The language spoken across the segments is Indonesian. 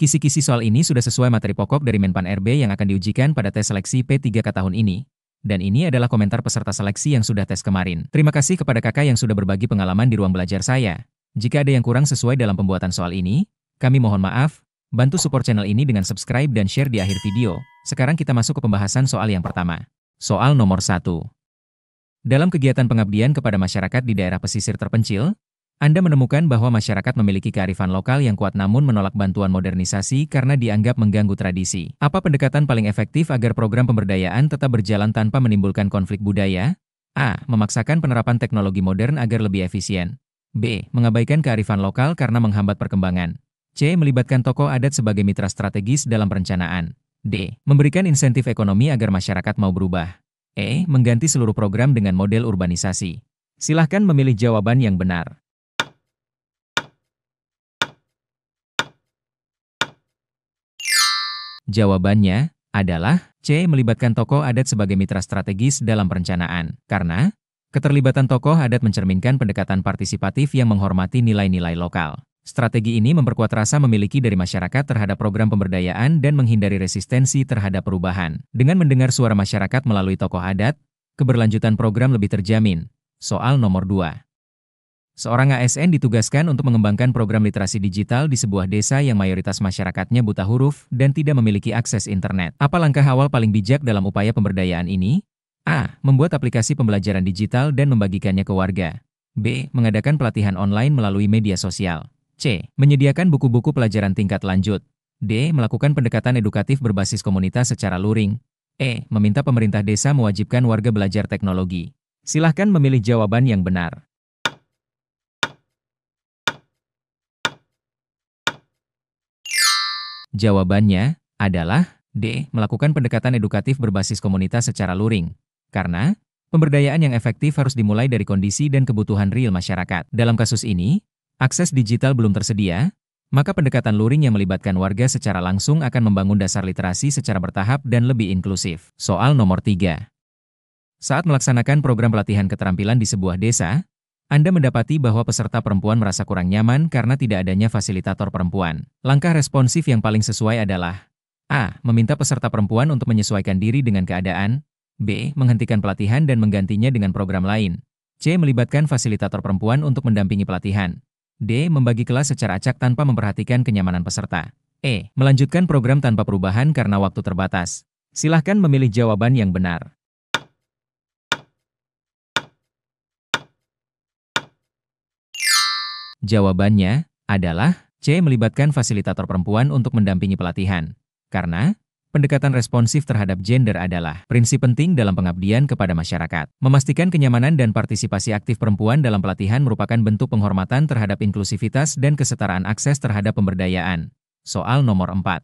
Kisi-kisi soal ini sudah sesuai materi pokok dari Menpan RB yang akan diujikan pada tes seleksi P3K tahun ini. Dan ini adalah komentar peserta seleksi yang sudah tes kemarin. Terima kasih kepada kakak yang sudah berbagi pengalaman di ruang belajar saya. Jika ada yang kurang sesuai dalam pembuatan soal ini, kami mohon maaf. Bantu support channel ini dengan subscribe dan share di akhir video. Sekarang kita masuk ke pembahasan soal yang pertama. Soal nomor 1. Dalam kegiatan pengabdian kepada masyarakat di daerah pesisir terpencil, Anda menemukan bahwa masyarakat memiliki kearifan lokal yang kuat namun menolak bantuan modernisasi karena dianggap mengganggu tradisi. Apa pendekatan paling efektif agar program pemberdayaan tetap berjalan tanpa menimbulkan konflik budaya? A. Memaksakan penerapan teknologi modern agar lebih efisien. B. Mengabaikan kearifan lokal karena menghambat perkembangan. C. Melibatkan tokoh adat sebagai mitra strategis dalam perencanaan. D. Memberikan insentif ekonomi agar masyarakat mau berubah. E. Mengganti seluruh program dengan model urbanisasi. Silahkan memilih jawaban yang benar. Jawabannya adalah C. Melibatkan tokoh adat sebagai mitra strategis dalam perencanaan. Karena keterlibatan tokoh adat mencerminkan pendekatan partisipatif yang menghormati nilai-nilai lokal. Strategi ini memperkuat rasa memiliki dari masyarakat terhadap program pemberdayaan dan menghindari resistensi terhadap perubahan. Dengan mendengar suara masyarakat melalui tokoh adat, keberlanjutan program lebih terjamin. Soal nomor 2. Seorang ASN ditugaskan untuk mengembangkan program literasi digital di sebuah desa yang mayoritas masyarakatnya buta huruf dan tidak memiliki akses internet. Apa langkah awal paling bijak dalam upaya pemberdayaan ini? A. Membuat aplikasi pembelajaran digital dan membagikannya ke warga. B. Mengadakan pelatihan online melalui media sosial. C. Menyediakan buku-buku pelajaran tingkat lanjut. D. Melakukan pendekatan edukatif berbasis komunitas secara luring. E. Meminta pemerintah desa mewajibkan warga belajar teknologi. Silahkan memilih jawaban yang benar. Jawabannya adalah D. Melakukan pendekatan edukatif berbasis komunitas secara luring. Karena pemberdayaan yang efektif harus dimulai dari kondisi dan kebutuhan real masyarakat. Dalam kasus ini, akses digital belum tersedia, maka pendekatan luring yang melibatkan warga secara langsung akan membangun dasar literasi secara bertahap dan lebih inklusif. Soal nomor 3. Saat melaksanakan program pelatihan keterampilan di sebuah desa, Anda mendapati bahwa peserta perempuan merasa kurang nyaman karena tidak adanya fasilitator perempuan. Langkah responsif yang paling sesuai adalah A. Meminta peserta perempuan untuk menyesuaikan diri dengan keadaan. B. Menghentikan pelatihan dan menggantinya dengan program lain. C. Melibatkan fasilitator perempuan untuk mendampingi pelatihan. D. Membagi kelas secara acak tanpa memperhatikan kenyamanan peserta. E. Melanjutkan program tanpa perubahan karena waktu terbatas. Silahkan memilih jawaban yang benar. Jawabannya adalah C. Melibatkan fasilitator perempuan untuk mendampingi pelatihan. Karena pendekatan responsif terhadap gender adalah prinsip penting dalam pengabdian kepada masyarakat. Memastikan kenyamanan dan partisipasi aktif perempuan dalam pelatihan merupakan bentuk penghormatan terhadap inklusivitas dan kesetaraan akses terhadap pemberdayaan. Soal nomor 4.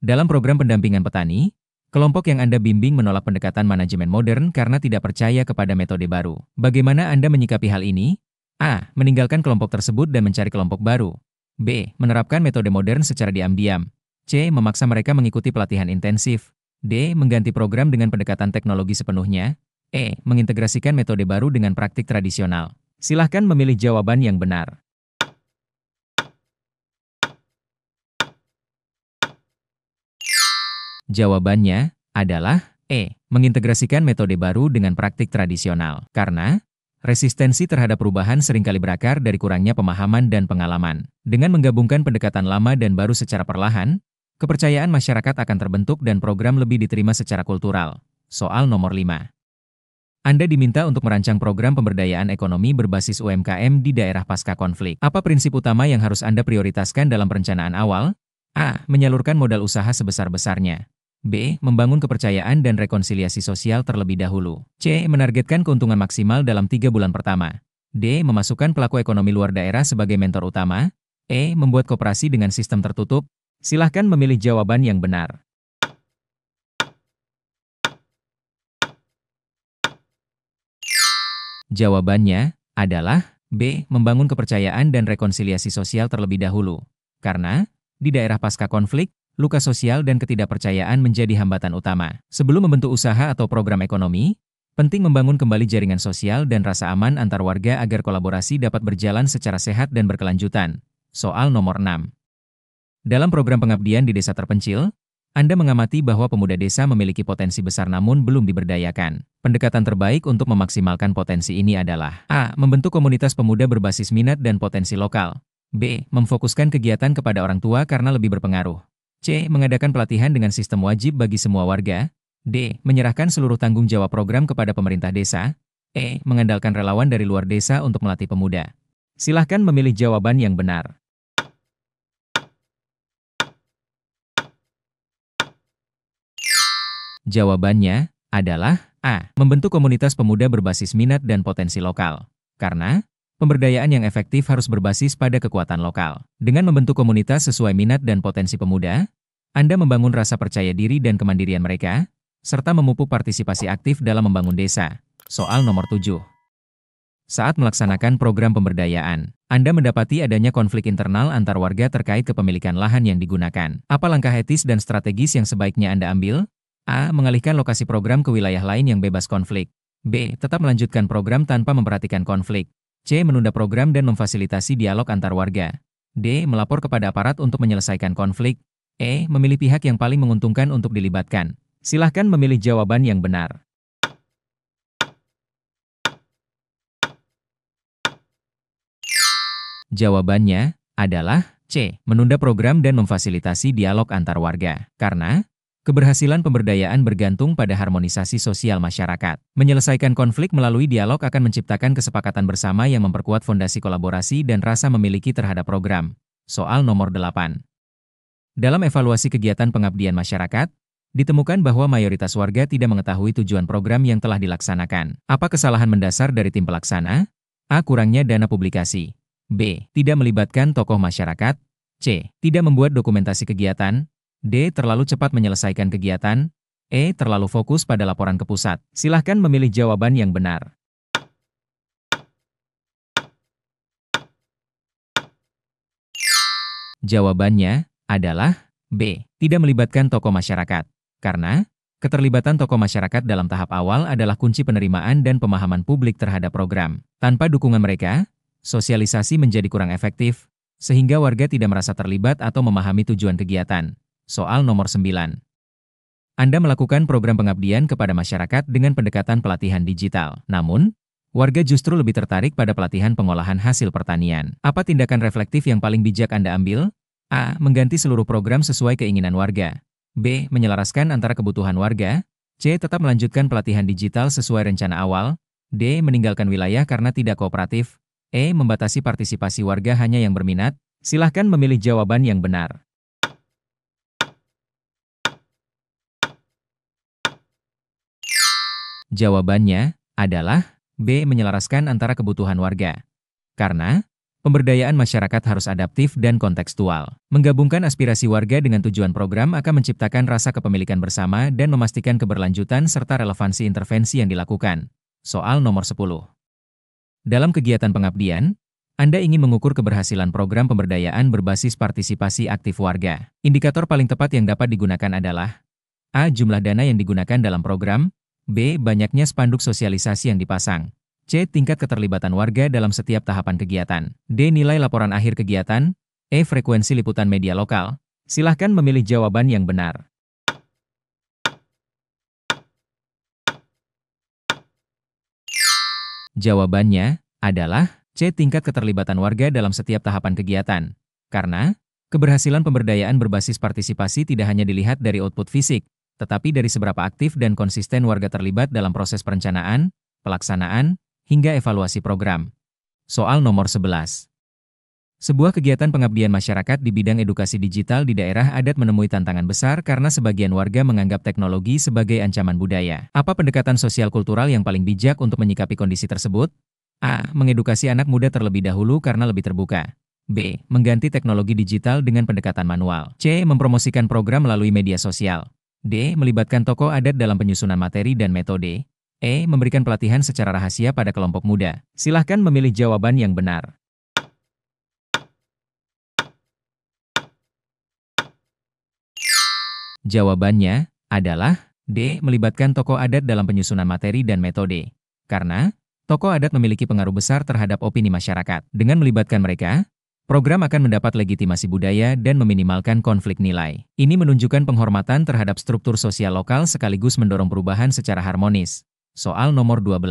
Dalam program pendampingan petani, kelompok yang Anda bimbing menolak pendekatan manajemen modern karena tidak percaya kepada metode baru. Bagaimana Anda menyikapi hal ini? A. Meninggalkan kelompok tersebut dan mencari kelompok baru. B. Menerapkan metode modern secara diam-diam. C. Memaksa mereka mengikuti pelatihan intensif. D. Mengganti program dengan pendekatan teknologi sepenuhnya. E. Mengintegrasikan metode baru dengan praktik tradisional. Silahkan memilih jawaban yang benar. Jawabannya adalah E. Mengintegrasikan metode baru dengan praktik tradisional. Karena resistensi terhadap perubahan seringkali berakar dari kurangnya pemahaman dan pengalaman. Dengan menggabungkan pendekatan lama dan baru secara perlahan, kepercayaan masyarakat akan terbentuk dan program lebih diterima secara kultural. Soal nomor 5. Anda diminta untuk merancang program pemberdayaan ekonomi berbasis UMKM di daerah pasca konflik. Apa prinsip utama yang harus Anda prioritaskan dalam perencanaan awal? A. Menyalurkan modal usaha sebesar-besarnya. B. Membangun kepercayaan dan rekonsiliasi sosial terlebih dahulu. C. Menargetkan keuntungan maksimal dalam 3 bulan pertama. D. Memasukkan pelaku ekonomi luar daerah sebagai mentor utama. E. Membuat koperasi dengan sistem tertutup. Silahkan memilih jawaban yang benar. Jawabannya adalah B. Membangun kepercayaan dan rekonsiliasi sosial terlebih dahulu. Karena di daerah pasca konflik, luka sosial dan ketidakpercayaan menjadi hambatan utama. Sebelum membentuk usaha atau program ekonomi, penting membangun kembali jaringan sosial dan rasa aman antar warga agar kolaborasi dapat berjalan secara sehat dan berkelanjutan. Soal nomor 6. Dalam program pengabdian di desa terpencil, Anda mengamati bahwa pemuda desa memiliki potensi besar namun belum diberdayakan. Pendekatan terbaik untuk memaksimalkan potensi ini adalah A. Membentuk komunitas pemuda berbasis minat dan potensi lokal. B. Memfokuskan kegiatan kepada orang tua karena lebih berpengaruh. C. Mengadakan pelatihan dengan sistem wajib bagi semua warga. D. Menyerahkan seluruh tanggung jawab program kepada pemerintah desa. E. Mengandalkan relawan dari luar desa untuk melatih pemuda. Silahkan memilih jawaban yang benar. Jawabannya adalah A. Membentuk komunitas pemuda berbasis minat dan potensi lokal. Karena pemberdayaan yang efektif harus berbasis pada kekuatan lokal. Dengan membentuk komunitas sesuai minat dan potensi pemuda, Anda membangun rasa percaya diri dan kemandirian mereka, serta memupuk partisipasi aktif dalam membangun desa. Soal nomor 7. Saat melaksanakan program pemberdayaan, Anda mendapati adanya konflik internal antar warga terkait kepemilikan lahan yang digunakan. Apa langkah etis dan strategis yang sebaiknya Anda ambil? A. Mengalihkan lokasi program ke wilayah lain yang bebas konflik. B. Tetap melanjutkan program tanpa memperhatikan konflik. C. Menunda program dan memfasilitasi dialog antar warga. D. Melapor kepada aparat untuk menyelesaikan konflik. E. Memilih pihak yang paling menguntungkan untuk dilibatkan. Silahkan memilih jawaban yang benar. Jawabannya adalah C. Menunda program dan memfasilitasi dialog antar warga. Karena keberhasilan pemberdayaan bergantung pada harmonisasi sosial masyarakat. Menyelesaikan konflik melalui dialog akan menciptakan kesepakatan bersama yang memperkuat fondasi kolaborasi dan rasa memiliki terhadap program. Soal nomor 8. Dalam evaluasi kegiatan pengabdian masyarakat, ditemukan bahwa mayoritas warga tidak mengetahui tujuan program yang telah dilaksanakan. Apa kesalahan mendasar dari tim pelaksana? A. Kurangnya dana publikasi. B. Tidak melibatkan tokoh masyarakat. C. Tidak membuat dokumentasi kegiatan. D. Terlalu cepat menyelesaikan kegiatan. E. Terlalu fokus pada laporan ke pusat. Silahkan memilih jawaban yang benar. Jawabannya adalah B. Tidak melibatkan tokoh masyarakat. Karena keterlibatan tokoh masyarakat dalam tahap awal adalah kunci penerimaan dan pemahaman publik terhadap program. Tanpa dukungan mereka, sosialisasi menjadi kurang efektif, sehingga warga tidak merasa terlibat atau memahami tujuan kegiatan. Soal nomor 9. Anda melakukan program pengabdian kepada masyarakat dengan pendekatan pelatihan digital. Namun, warga justru lebih tertarik pada pelatihan pengolahan hasil pertanian. Apa tindakan reflektif yang paling bijak Anda ambil? A. Mengganti seluruh program sesuai keinginan warga. B. Menyelaraskan antara kebutuhan warga. C. Tetap melanjutkan pelatihan digital sesuai rencana awal. D. Meninggalkan wilayah karena tidak kooperatif. E. Membatasi partisipasi warga hanya yang berminat. Silahkan memilih jawaban yang benar. Jawabannya adalah B. Menyelaraskan antara kebutuhan warga. Karena pemberdayaan masyarakat harus adaptif dan kontekstual. Menggabungkan aspirasi warga dengan tujuan program akan menciptakan rasa kepemilikan bersama dan memastikan keberlanjutan serta relevansi intervensi yang dilakukan. Soal nomor 10. Dalam kegiatan pengabdian, Anda ingin mengukur keberhasilan program pemberdayaan berbasis partisipasi aktif warga. Indikator paling tepat yang dapat digunakan adalah A. Jumlah dana yang digunakan dalam program. B. Banyaknya spanduk sosialisasi yang dipasang. C. Tingkat keterlibatan warga dalam setiap tahapan kegiatan. D. Nilai laporan akhir kegiatan. E. Frekuensi liputan media lokal. Silahkan memilih jawaban yang benar. Jawabannya adalah C. Tingkat keterlibatan warga dalam setiap tahapan kegiatan. Karena keberhasilan pemberdayaan berbasis partisipasi tidak hanya dilihat dari output fisik, tetapi dari seberapa aktif dan konsisten warga terlibat dalam proses perencanaan, pelaksanaan, hingga evaluasi program. Soal nomor 11. Sebuah kegiatan pengabdian masyarakat di bidang edukasi digital di daerah adat menemui tantangan besar karena sebagian warga menganggap teknologi sebagai ancaman budaya. Apa pendekatan sosial kultural yang paling bijak untuk menyikapi kondisi tersebut? A. Mengedukasi anak muda terlebih dahulu karena lebih terbuka. B. Mengganti teknologi digital dengan pendekatan manual. C. Mempromosikan program melalui media sosial. D. Melibatkan tokoh adat dalam penyusunan materi dan metode. E. Memberikan pelatihan secara rahasia pada kelompok muda. Silahkan memilih jawaban yang benar. Jawabannya adalah D. Melibatkan tokoh adat dalam penyusunan materi dan metode. Karena tokoh adat memiliki pengaruh besar terhadap opini masyarakat. Dengan melibatkan mereka, Program akan mendapat legitimasi budaya dan meminimalkan konflik nilai. Ini menunjukkan penghormatan terhadap struktur sosial lokal sekaligus mendorong perubahan secara harmonis. Soal nomor 12.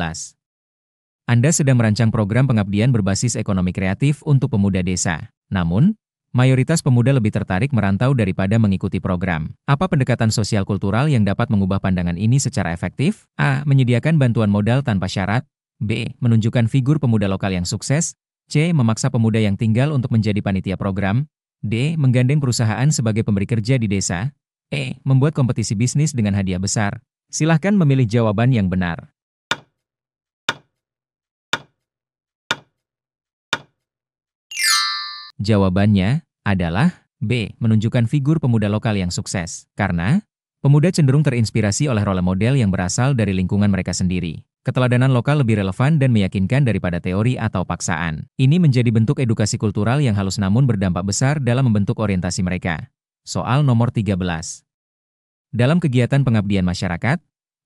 Anda sedang merancang program pengabdian berbasis ekonomi kreatif untuk pemuda desa. Namun, mayoritas pemuda lebih tertarik merantau daripada mengikuti program. Apa pendekatan sosial kultural yang dapat mengubah pandangan ini secara efektif? A. Menyediakan bantuan modal tanpa syarat. B. Menunjukkan figur pemuda lokal yang sukses. C. Memaksa pemuda yang tinggal untuk menjadi panitia program. D. Menggandeng perusahaan sebagai pemberi kerja di desa. E. Membuat kompetisi bisnis dengan hadiah besar. Silahkan memilih jawaban yang benar. Jawabannya adalah B. Menunjukkan figur pemuda lokal yang sukses. Karena pemuda cenderung terinspirasi oleh role model yang berasal dari lingkungan mereka sendiri. Keteladanan lokal lebih relevan dan meyakinkan daripada teori atau paksaan. Ini menjadi bentuk edukasi kultural yang halus namun berdampak besar dalam membentuk orientasi mereka. Soal nomor 13. Dalam kegiatan pengabdian masyarakat,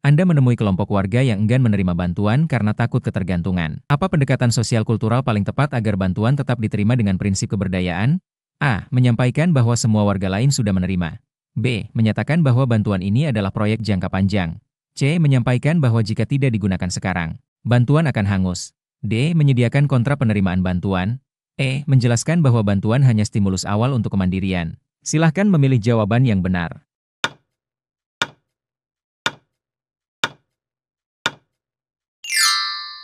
Anda menemui kelompok warga yang enggan menerima bantuan karena takut ketergantungan. Apa pendekatan sosial kultural paling tepat agar bantuan tetap diterima dengan prinsip keberdayaan? A. Menyampaikan bahwa semua warga lain sudah menerima. B. Menyatakan bahwa bantuan ini adalah proyek jangka panjang. C. Menyampaikan bahwa jika tidak digunakan sekarang, bantuan akan hangus. D. Menyediakan kontrak penerimaan bantuan. E. Menjelaskan bahwa bantuan hanya stimulus awal untuk kemandirian. Silahkan memilih jawaban yang benar.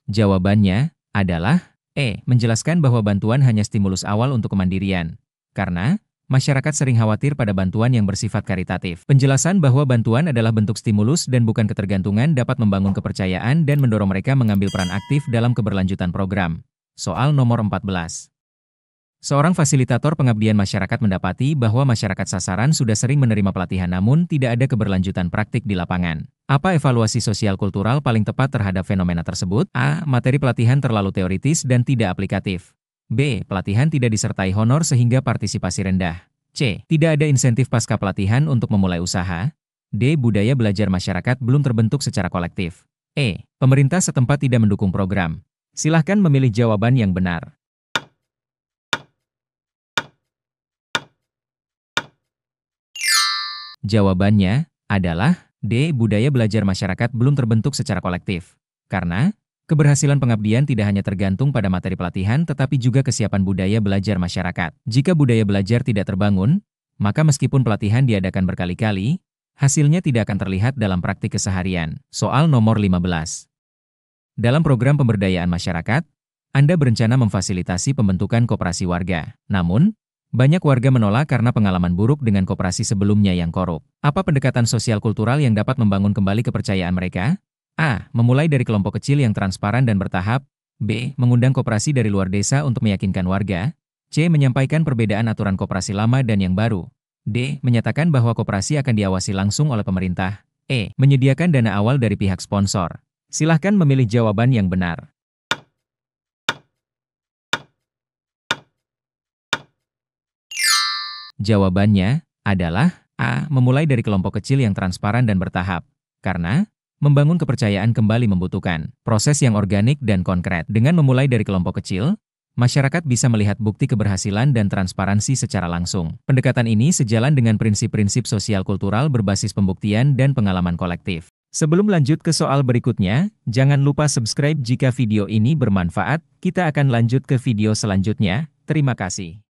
Jawabannya adalah E. Menjelaskan bahwa bantuan hanya stimulus awal untuk kemandirian. Karena masyarakat sering khawatir pada bantuan yang bersifat karitatif. Penjelasan bahwa bantuan adalah bentuk stimulus dan bukan ketergantungan dapat membangun kepercayaan dan mendorong mereka mengambil peran aktif dalam keberlanjutan program. Soal nomor 14. Seorang fasilitator pengabdian masyarakat mendapati bahwa masyarakat sasaran sudah sering menerima pelatihan namun tidak ada keberlanjutan praktik di lapangan. Apa evaluasi sosial kultural paling tepat terhadap fenomena tersebut? A. Materi pelatihan terlalu teoritis dan tidak aplikatif. B. Pelatihan tidak disertai honor sehingga partisipasi rendah. C. Tidak ada insentif pasca pelatihan untuk memulai usaha. D. Budaya belajar masyarakat belum terbentuk secara kolektif. E. Pemerintah setempat tidak mendukung program. Silahkan memilih jawaban yang benar. Jawabannya adalah D. Budaya belajar masyarakat belum terbentuk secara kolektif. Karena keberhasilan pengabdian tidak hanya tergantung pada materi pelatihan tetapi juga kesiapan budaya belajar masyarakat. Jika budaya belajar tidak terbangun, maka meskipun pelatihan diadakan berkali-kali, hasilnya tidak akan terlihat dalam praktik keseharian. Soal nomor 15. Dalam program pemberdayaan masyarakat, Anda berencana memfasilitasi pembentukan koperasi warga. Namun, banyak warga menolak karena pengalaman buruk dengan koperasi sebelumnya yang korup. Apa pendekatan sosial kultural yang dapat membangun kembali kepercayaan mereka? A. Memulai dari kelompok kecil yang transparan dan bertahap. B. Mengundang koperasi dari luar desa untuk meyakinkan warga. C. Menyampaikan perbedaan aturan koperasi lama dan yang baru. D. Menyatakan bahwa koperasi akan diawasi langsung oleh pemerintah. E. Menyediakan dana awal dari pihak sponsor. Silahkan memilih jawaban yang benar. Jawabannya adalah A. Memulai dari kelompok kecil yang transparan dan bertahap. Karena membangun kepercayaan kembali membutuhkan proses yang organik dan konkret. Dengan memulai dari kelompok kecil, masyarakat bisa melihat bukti keberhasilan dan transparansi secara langsung. Pendekatan ini sejalan dengan prinsip-prinsip sosial kultural berbasis pembuktian dan pengalaman kolektif. Sebelum lanjut ke soal berikutnya, jangan lupa subscribe jika video ini bermanfaat. Kita akan lanjut ke video selanjutnya. Terima kasih.